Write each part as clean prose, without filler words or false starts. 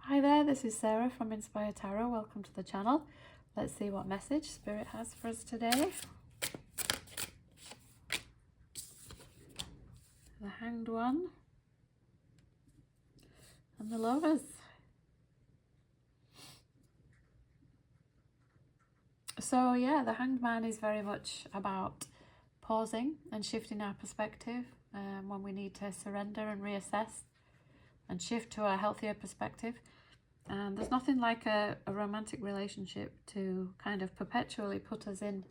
Hi there, this is Sarah from Inspire Tarot. Welcome to the channel. Let's see what message Spirit has for us today. The Hanged One and the Lovers. So yeah, the Hanged Man is very much about pausing and shifting our perspective when we need to surrender and reassess and shift to a healthier perspective. And there's nothing like a romantic relationship to kind of perpetually put us in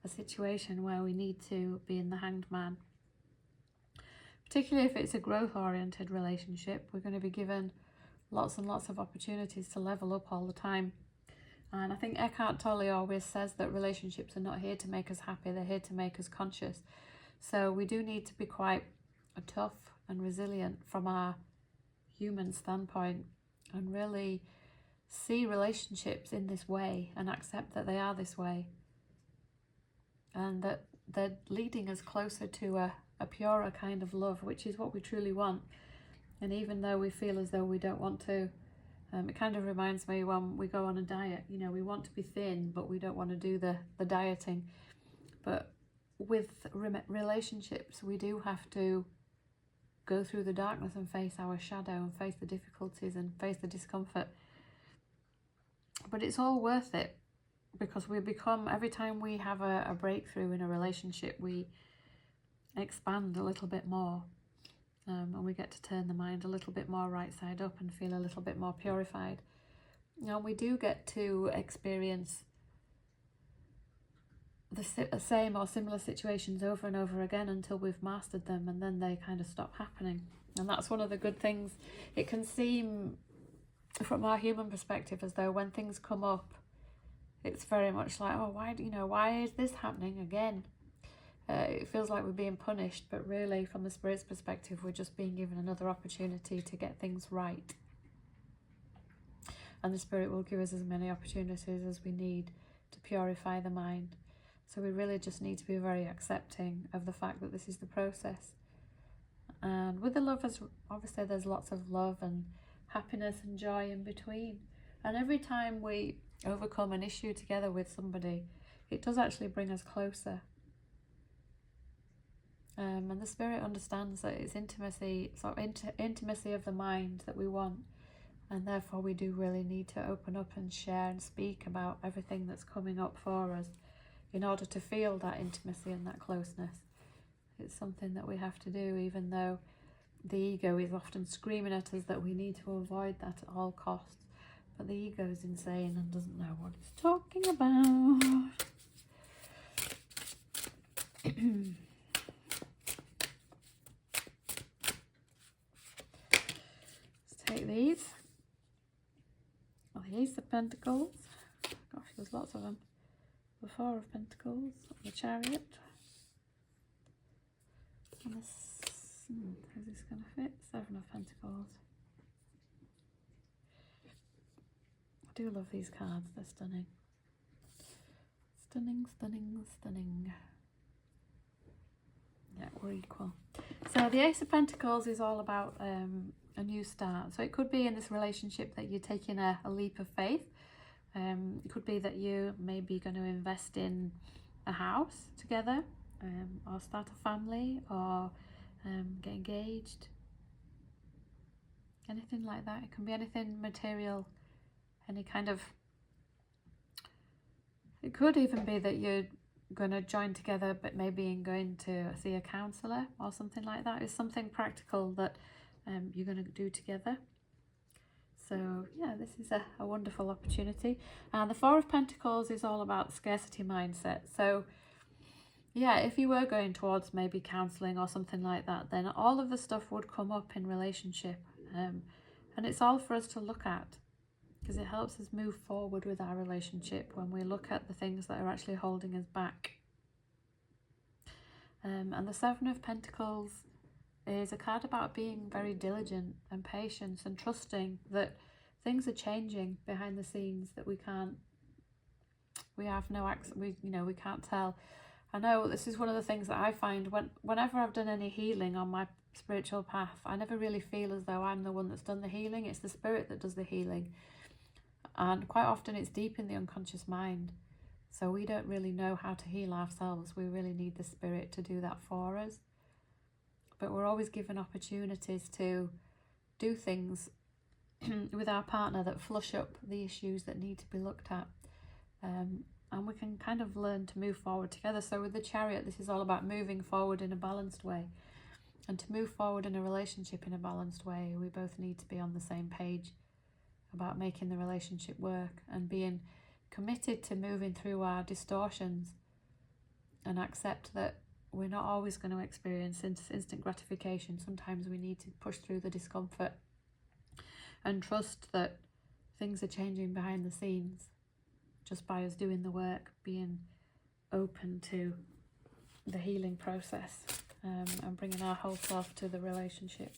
a situation where we need to be in the Hanged Man. Particularly if it's a growth-oriented relationship, we're going to be given lots and lots of opportunities to level up all the time. And I think Eckhart Tolle always says that relationships are not here to make us happy, they're here to make us conscious. So we do need to be quite tough and resilient from our human standpoint and really see relationships in this way and accept that they are this way and that they're leading us closer to a purer kind of love, which is what we truly want. And even though we feel as though we don't want to, it kind of reminds me when we go on a diet, you know, we want to be thin but we don't want to do the dieting. But with relationships we do have to go through the darkness and face our shadow and face the difficulties and face the discomfort. But it's all worth it, because we become, every time we have a breakthrough in a relationship, we expand a little bit more, and we get to turn the mind a little bit more right side up and feel a little bit more purified. And we do get to experience the same or similar situations over and over again until we've mastered them, and then they kind of stop happening. And that's one of the good things. It can seem from our human perspective as though when things come up, it's very much like, oh, why is this happening again? It feels like we're being punished, but really from the Spirit's perspective, we're just being given another opportunity to get things right. And the Spirit will give us as many opportunities as we need to purify the mind. So we really just need to be very accepting of the fact that this is the process. And with the lovers, obviously there's lots of love and happiness and joy in between. And every time we overcome an issue together with somebody, it does actually bring us closer. And the Spirit understands that it's intimacy, sort of intimacy of the mind that we want. And therefore we do really need to open up and share and speak about everything that's coming up for us in order to feel that intimacy and that closeness. It's something that we have to do, even though the ego is often screaming at us that we need to avoid that at all costs. But the ego is insane and doesn't know what it's talking about. Let's take these. The Ace of Pentacles. Gosh, there's lots of them. The Four of Pentacles, the Chariot. And this, how's this going to fit? Seven of Pentacles. I do love these cards, they're stunning. Stunning, stunning, stunning. Yeah, we're equal. So the Ace of Pentacles is all about a new start. So it could be in this relationship that you're taking a leap of faith. It could be that you may be going to invest in a house together, or start a family, or get engaged. Anything like that. It can be anything material, any kind of... It could even be that you're going to join together, but maybe in going to see a counsellor or something like that. It's something practical that you're going to do together. So yeah, this is a wonderful opportunity. And the Four of Pentacles is all about scarcity mindset. So yeah, if you were going towards maybe counselling or something like that, then all of the stuff would come up in relationship. And it's all for us to look at, because it helps us move forward with our relationship when we look at the things that are actually holding us back. And the Seven of Pentacles is a card about being very diligent and patient and trusting that things are changing behind the scenes, that we have no access, we can't tell. I know this is one of the things that I find whenever I've done any healing on my spiritual path, I never really feel as though I'm the one that's done the healing. It's the spirit that does the healing. And quite often it's deep in the unconscious mind. So we don't really know how to heal ourselves. We really need the spirit to do that for us. But we're always given opportunities to do things with our partner that flush up the issues that need to be looked at. And we can kind of learn to move forward together. So with the Chariot, this is all about moving forward in a balanced way. And to move forward in a relationship in a balanced way, we both need to be on the same page about making the relationship work and being committed to moving through our distortions and accept that we're not always going to experience instant gratification. Sometimes we need to push through the discomfort and trust that things are changing behind the scenes just by us doing the work, being open to the healing process, and bringing our whole self to the relationship.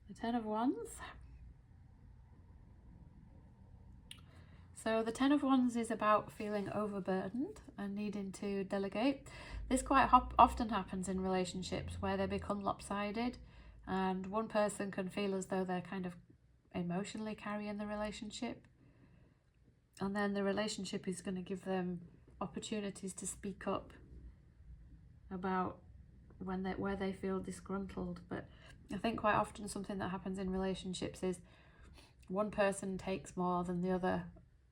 The Ten of Wands. So the Ten of Wands is about feeling overburdened and needing to delegate. This quite often happens in relationships where they become lopsided, and one person can feel as though they're kind of emotionally carrying the relationship, and then the relationship is going to give them opportunities to speak up about where they feel disgruntled. But I think quite often something that happens in relationships is one person takes more than the other,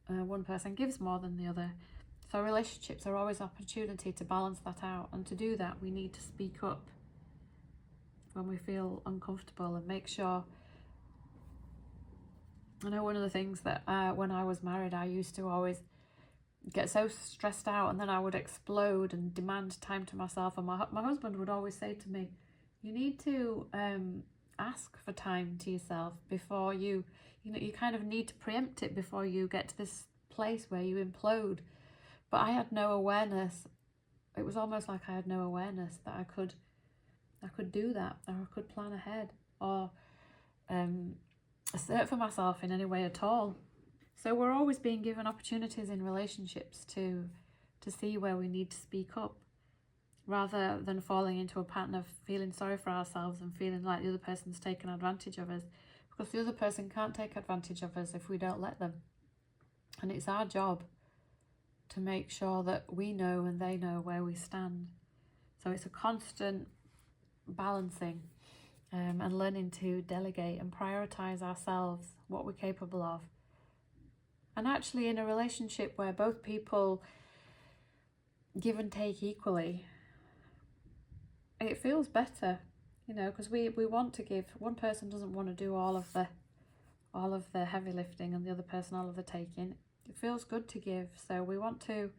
one person gives more than the other. So relationships are always an opportunity to balance that out, and to do that we need to speak up when we feel uncomfortable and make sure. I know one of the things that when I was married, I used to always get so stressed out, and then I would explode and demand time to myself, and my husband would always say to me, you need to ask for time to yourself before you kind of need to preempt it before you get to this place where you implode. But I had no awareness. It was almost like I had no awareness that I could do that, or I could plan ahead, or assert for myself in any way at all. So we're always being given opportunities in relationships to see where we need to speak up, rather than falling into a pattern of feeling sorry for ourselves and feeling like the other person's taken advantage of us, because the other person can't take advantage of us if we don't let them. And it's our job to make sure that we know and they know where we stand. So it's a constant balancing, and learning to delegate and prioritize ourselves, what we're capable of. And actually in a relationship where both people give and take equally, it feels better, because we want to give. One person doesn't want to do all of the heavy lifting and the other person all of the taking. It feels good to give, so we want to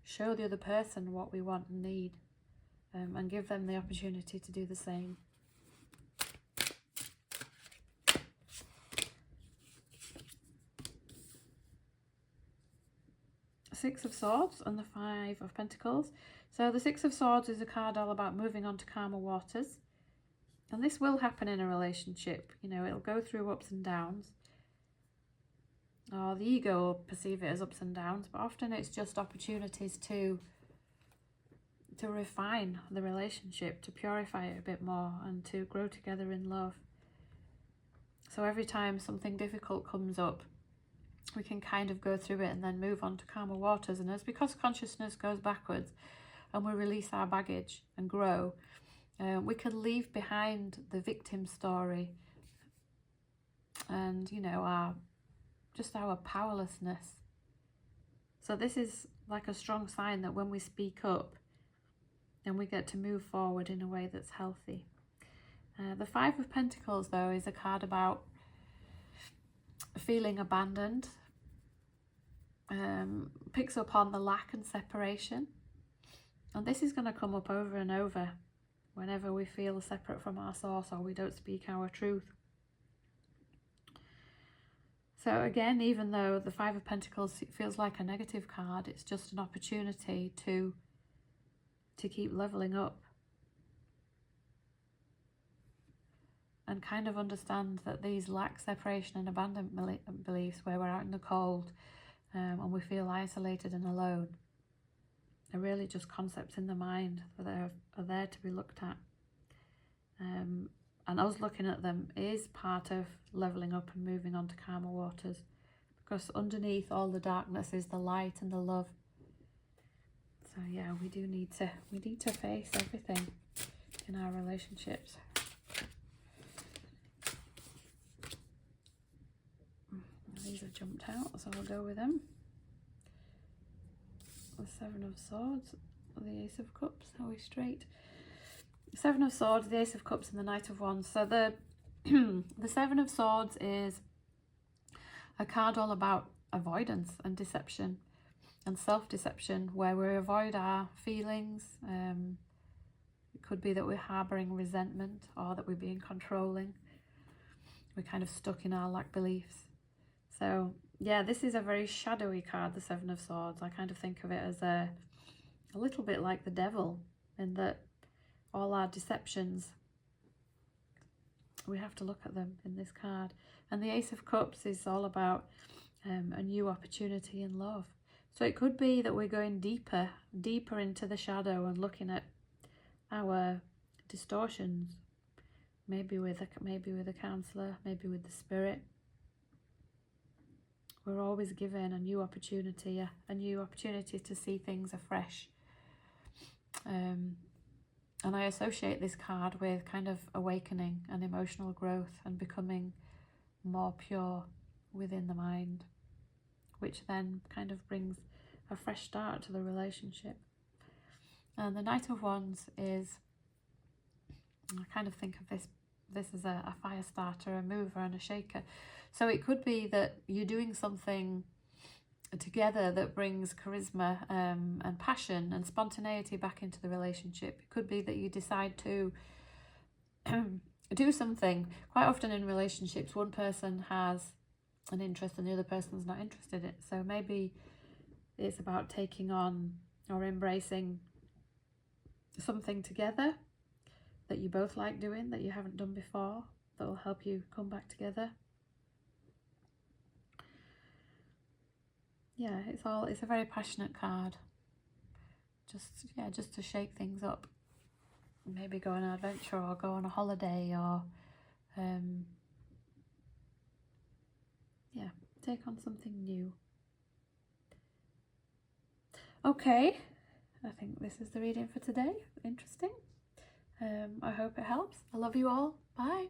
show the other person what we want and need, and give them the opportunity to do the same. Six of Swords and the Five of Pentacles. So the Six of Swords is a card all about moving on to calmer waters, and this will happen in a relationship. It'll go through ups and downs, or the ego will perceive it as ups and downs, but often it's just opportunities to refine the relationship, to purify it a bit more, and to grow together in love. So every time something difficult comes up, we can kind of go through it and then move on to calmer waters. And it's because consciousness goes backwards and we release our baggage and grow, we can leave behind the victim story and our powerlessness. So this is like a strong sign that when we speak up, then we get to move forward in a way that's healthy. The Five of Pentacles, though, is a card about feeling abandoned, picks up on the lack and separation, and this is going to come up over and over whenever we feel separate from our source or we don't speak our truth. So again, even though the Five of Pentacles feels like a negative card, it's just an opportunity to keep leveling up and kind of understand that these lack, separation and abandonment beliefs, where we're out in the cold and we feel isolated and alone, are really just concepts in the mind that are there to be looked at. And us looking at them is part of leveling up and moving on to calmer waters, because underneath all the darkness is the light and the love. So yeah, we need to face everything in our relationships. These have jumped out, so I'll go with them. The Seven of Swords, the Ace of Cups. Are we straight? Seven of Swords, the Ace of Cups, and the Knight of Wands. So the the Seven of Swords is a card all about avoidance and deception and self-deception, where we avoid our feelings. It could be that we're harbouring resentment, or that we're being controlling. We're kind of stuck in our lack beliefs. So yeah, this is a very shadowy card, the Seven of Swords. I kind of think of it as a little bit like the devil, in that all our deceptions, we have to look at them in this card. And the Ace of Cups is all about a new opportunity in love. So it could be that we're going deeper into the shadow and looking at our distortions, maybe with a counsellor, maybe with the spirit. We're always given a new opportunity to see things afresh. And I associate this card with kind of awakening and emotional growth and becoming more pure within the mind, which then kind of brings a fresh start to the relationship. And the Knight of Wands is, I kind of think of this as a fire starter, a mover and a shaker. So it could be that you're doing something together that brings charisma and passion and spontaneity back into the relationship. It could be that you decide to do something. Quite often in relationships, one person has an interest and the other person's not interested in it. So maybe it's about taking on or embracing something together that you both like doing, that you haven't done before, that will help you come back together. Yeah, it's a very passionate card. Just to shake things up. Maybe go on an adventure or go on a holiday, or take on something new. Okay, I think this is the reading for today. Interesting. I hope it helps. I love you all. Bye.